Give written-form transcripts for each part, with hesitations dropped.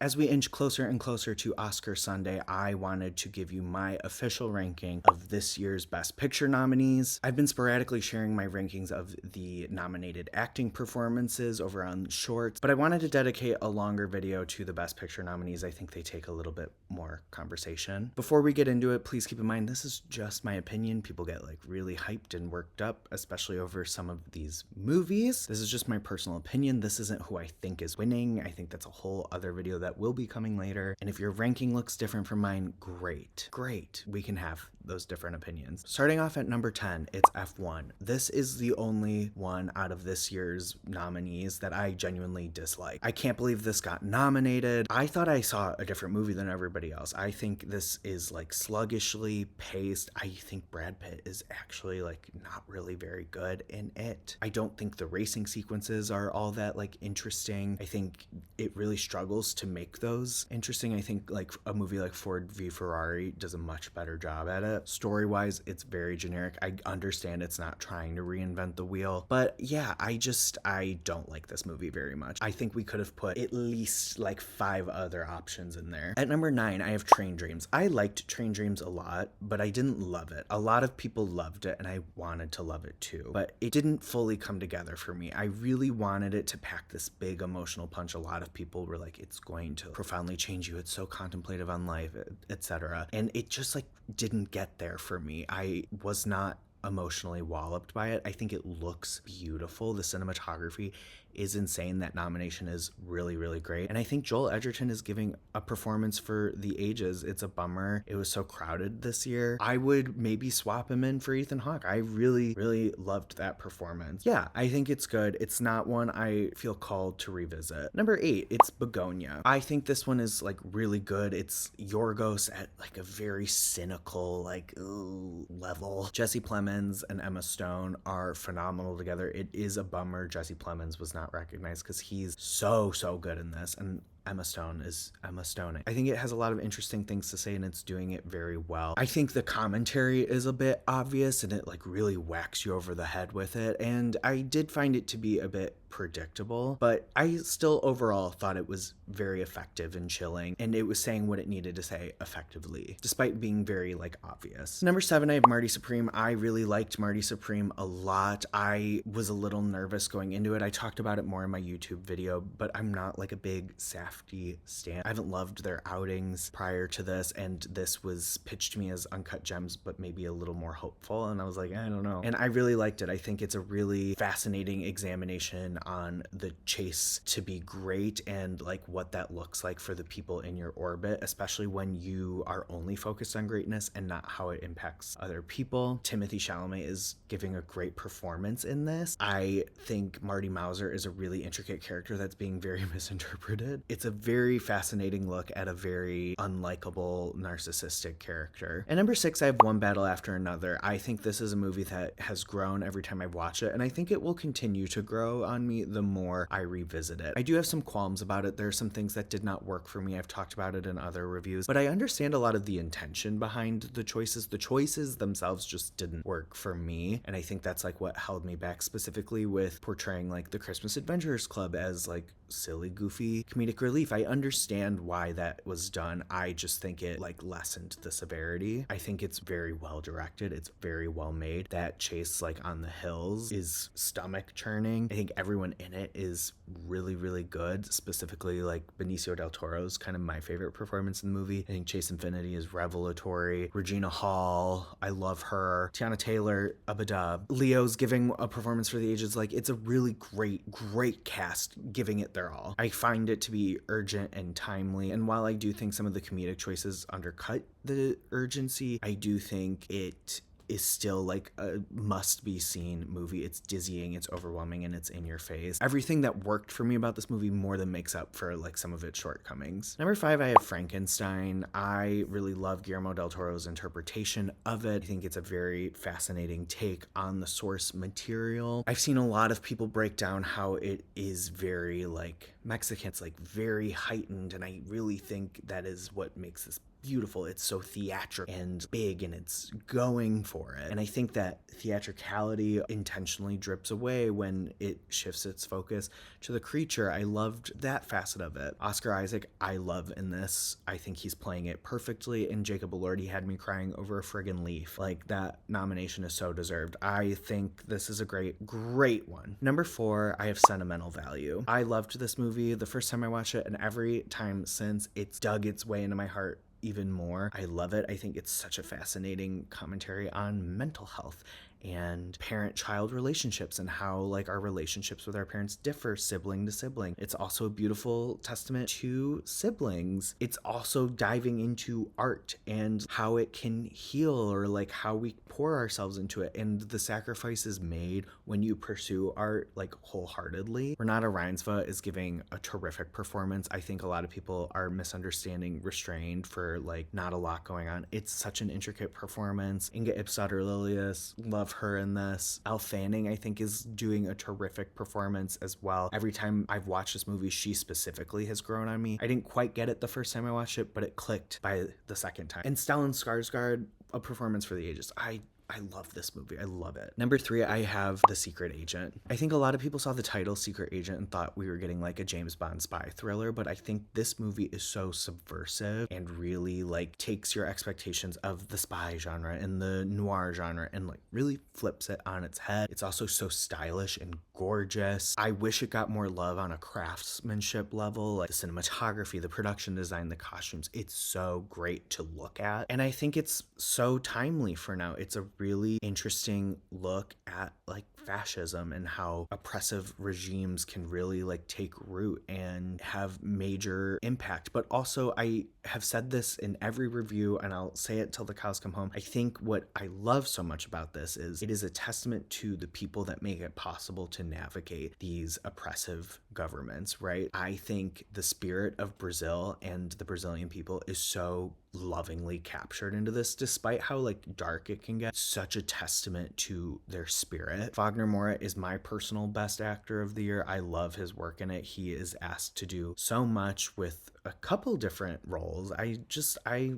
As we inch closer and closer to Oscar Sunday, I wanted to give you my official ranking of this year's Best Picture nominees. I've been sporadically sharing my rankings of the nominated acting performances over on Shorts, but I wanted to dedicate a longer video to the Best Picture nominees. I think they take a little bit more conversation. Before we get into it, please keep in mind this is just my opinion. People get like really hyped and worked up, especially over some of these movies. This is just my personal opinion. This isn't who I think is winning. I think that's a whole other video that will be coming later. And if your ranking looks different from mine, great. We can have those different opinions. Starting off at number 10, it's F1. This is the only one out of this year's nominees that I genuinely dislike. I can't believe this got nominated. I thought I saw a different movie than everybody else. I think this is like sluggishly paced. I think Brad Pitt is actually like not really very good in it. I don't think the racing sequences are all that like interesting. I think it really struggles to make those interesting. I think like a movie like Ford v Ferrari does a much better job at it. Story-wise, it's very generic. I understand it's not trying to reinvent the wheel, but yeah, I don't like this movie very much. I think we could have put at least like 5 other options in there. At number 9, I have Train Dreams. I liked Train Dreams a lot, but I didn't love it. A lot of people loved it, and I wanted to love it too, but it didn't fully come together for me. I really wanted it to pack this big emotional punch. A lot of people were like, it's going to profoundly change you. It's so contemplative on life, etc. And it just like didn't get there for me. I was not emotionally walloped by it. I think it looks beautiful. The cinematography is insane. That nomination is really, really great. And I think Joel Edgerton is giving a performance for the ages. It's a bummer it was so crowded this year. I would maybe swap him in for Ethan Hawke. I really, really loved that performance. Yeah, I think it's good. It's not one I feel called to revisit. Number 8, it's Begonia. I think this one is like really good. It's Yorgos at like a very cynical like level. Jesse Plemons and Emma Stone are phenomenal together. It is a bummer Jesse Plemons was not recognized because he's so good in this, and Emma Stone is Emma Stone. I think it has a lot of interesting things to say, and it's doing it very well. I think the commentary is a bit obvious, and it like really whacks you over the head with it, and I did find it to be a bit predictable, but I still overall thought it was very effective and chilling, and it was saying what it needed to say effectively, despite being very like obvious. Number 7, I have Marty Supreme. I really liked Marty Supreme a lot. I was a little nervous going into it. I talked about it more in my YouTube video, but I'm not like a big Safdie stan. I haven't loved their outings prior to this, and this was pitched to me as Uncut Gems, but maybe a little more hopeful, and I was like, I don't know. And I really liked it. I think it's a really fascinating examination on the chase to be great and like what that looks like for the people in your orbit, especially when you are only focused on greatness and not how it impacts other people. Timothy Chalamet is giving a great performance in this. I think Marty Mauser is a really intricate character that's being very misinterpreted. It's a very fascinating look at a very unlikable, narcissistic character. And number 6, I have One Battle After Another. I think this is a movie that has grown every time I watch it, and I think it will continue to grow on me the more I revisit it. I do have some qualms about it. There are some things that did not work for me. I've talked about it in other reviews, but I understand a lot of the intention behind the choices. The choices themselves just didn't work for me, and I think that's like what held me back, specifically with portraying like the Christmas Adventurers Club as like silly, goofy comedic relief. I understand why that was done. I just think it like lessened the severity. I think it's very well directed. It's very well made. That chase like on the hills is stomach churning. I think everyone in it is really, really good. Specifically like Benicio del Toro's kind of my favorite performance in the movie. I think Chase Infinity is revelatory. Regina Hall, I love her. Tiana Taylor, Abadab. Leo's giving a performance for the ages. Like it's a really great cast giving it their all. I find it to be urgent and timely, and while I do think some of the comedic choices undercut the urgency, I do think it is still like a must-be-seen movie. It's dizzying, it's overwhelming, and it's in your face. Everything that worked for me about this movie more than makes up for like some of its shortcomings. Number 5, I have Frankenstein. I really love Guillermo del Toro's interpretation of it. I think it's a very fascinating take on the source material. I've seen a lot of people break down how it is very like Mexican. It's like very heightened, and I really think that is what makes this beautiful. It's so theatrical and big, and it's going for it. And I think that theatricality intentionally drips away when it shifts its focus to the creature. I loved that facet of it. Oscar Isaac, I love in this. I think he's playing it perfectly, and Jacob Elordi had me crying over a friggin' leaf. Like, that nomination is so deserved. I think this is a great one. Number 4, I have sentimental value. I loved this movie the first time I watched it, and every time since, it's dug its way into my heart even more. I love it. I think it's such a fascinating commentary on mental health and parent-child relationships, and how like our relationships with our parents differ sibling to sibling. It's also a beautiful testament to siblings. It's also diving into art and how it can heal, or like how we pour ourselves into it, and the sacrifices made when you pursue art like wholeheartedly. Renata Reinsva is giving a terrific performance. I think a lot of people are misunderstanding Restrained for like not a lot going on. It's such an intricate performance. Inga Ipsodder Lilius, love her in this. Elle Fanning, I think, is doing a terrific performance as well. Every time I've watched this movie, she specifically has grown on me. I didn't quite get it the first time I watched it, but it clicked by the second time. And Stellan Skarsgård, a performance for the ages. I love this movie. I love it. Number 3, I have The Secret Agent. I think a lot of people saw the title Secret Agent and thought we were getting like a James Bond spy thriller, but I think this movie is so subversive and really like takes your expectations of the spy genre and the noir genre and like really flips it on its head. It's also so stylish and gorgeous. I wish it got more love on a craftsmanship level, like the cinematography, the production design, the costumes. It's so great to look at. And I think it's so timely for now. It's a really interesting look at like fascism and how oppressive regimes can really like take root and have major impact. But also, I have said this in every review, and I'll say it till the cows come home. I think what I love so much about this is it is a testament to the people that make it possible to navigate these oppressive governments, right? I think the spirit of Brazil and the Brazilian people is so lovingly captured into this, despite how like dark it can get. Such a testament to their spirit. Wagner Moura is my personal best actor of the year. I love his work in it. He is asked to do so much with a couple different roles. I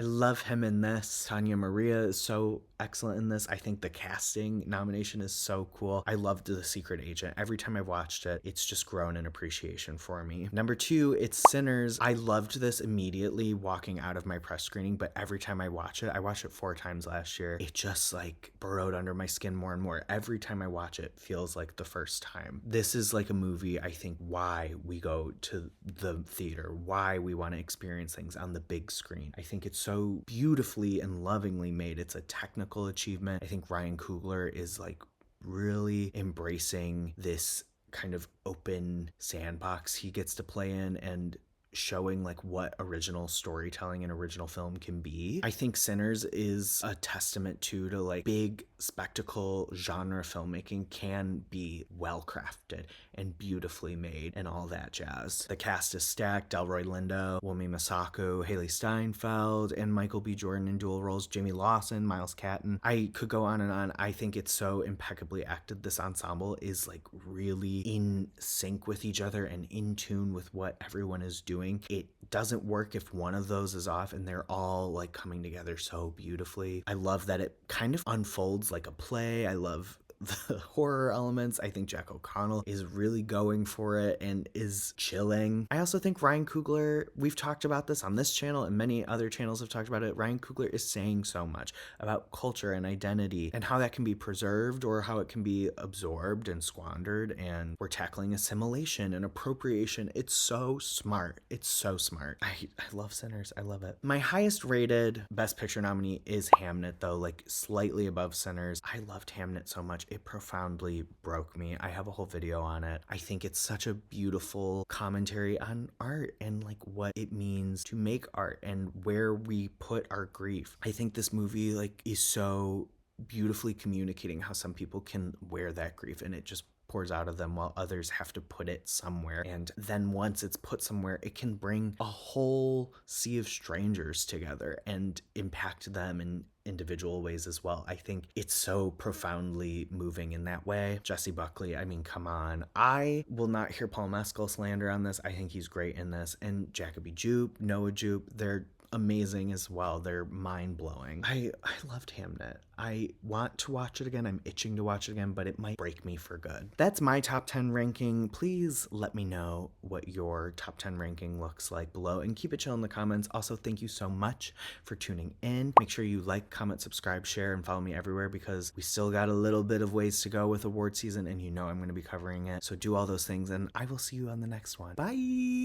love him in this. Tanya Maria is so excellent in this. I think the casting nomination is so cool. I loved The Secret Agent. Every time I've watched it, it's just grown in appreciation for me. Number 2, it's Sinners. I loved this immediately walking out of my press screening, but every time I watched it 4 times last year, it just like burrowed under my skin more and more. Every time I watch it feels like the first time. This is like a movie, I think, why we go to the theater, why we want to experience things on the big screen. I think it's so beautifully and lovingly made. It's a technical achievement. I think Ryan Coogler is like really embracing this kind of open sandbox he gets to play in and showing like what original storytelling and original film can be. I think Sinners is a testament to like big spectacle genre filmmaking can be well crafted and beautifully made and all that jazz. The cast is stacked. Delroy Lindo, Wunmi Mosaku, Haley Steinfeld, and Michael B. Jordan in dual roles, Jamie Lawson, Miles Catton. I could go on and on. I think it's so impeccably acted. This ensemble is like really in sync with each other and in tune with what everyone is doing. It doesn't work if one of those is off, and they're all like coming together so beautifully. I love that it kind of unfolds like a play. I love the horror elements. I think Jack O'Connell is really going for it and is chilling. I also think Ryan Coogler, we've talked about this on this channel and many other channels have talked about it. Ryan Coogler is saying so much about culture and identity and how that can be preserved or how it can be absorbed and squandered. And we're tackling assimilation and appropriation. It's so smart. It's so smart. I love Sinners. I love it. My highest rated Best Picture nominee is Hamnet, though, like slightly above Sinners. I loved Hamnet so much. It profoundly broke me. I have a whole video on it. I think it's such a beautiful commentary on art and like what it means to make art and where we put our grief. I think this movie like is so beautifully communicating how some people can wear that grief and it just pours out of them while others have to put it somewhere. And then once it's put somewhere, it can bring a whole sea of strangers together and impact them in individual ways as well. I think it's so profoundly moving in that way. Jesse Buckley, I mean, come on. I will not hear Paul Mescal slander on this. I think he's great in this. And Jacoby Jupe, Noah Jupe, they're amazing as well. They're mind-blowing. I loved Hamnet. I want to watch it again. I'm itching to watch it again, but it might break me for good. That's my top 10 ranking. Please let me know what your top 10 ranking looks like below, and keep it chill in the comments. Also, thank you so much for tuning in. Make sure you like, comment, subscribe, share, and follow me everywhere, because we still got a little bit of ways to go with award season, and you know I'm going to be covering it. So do all those things, and I will see you on the next one. Bye!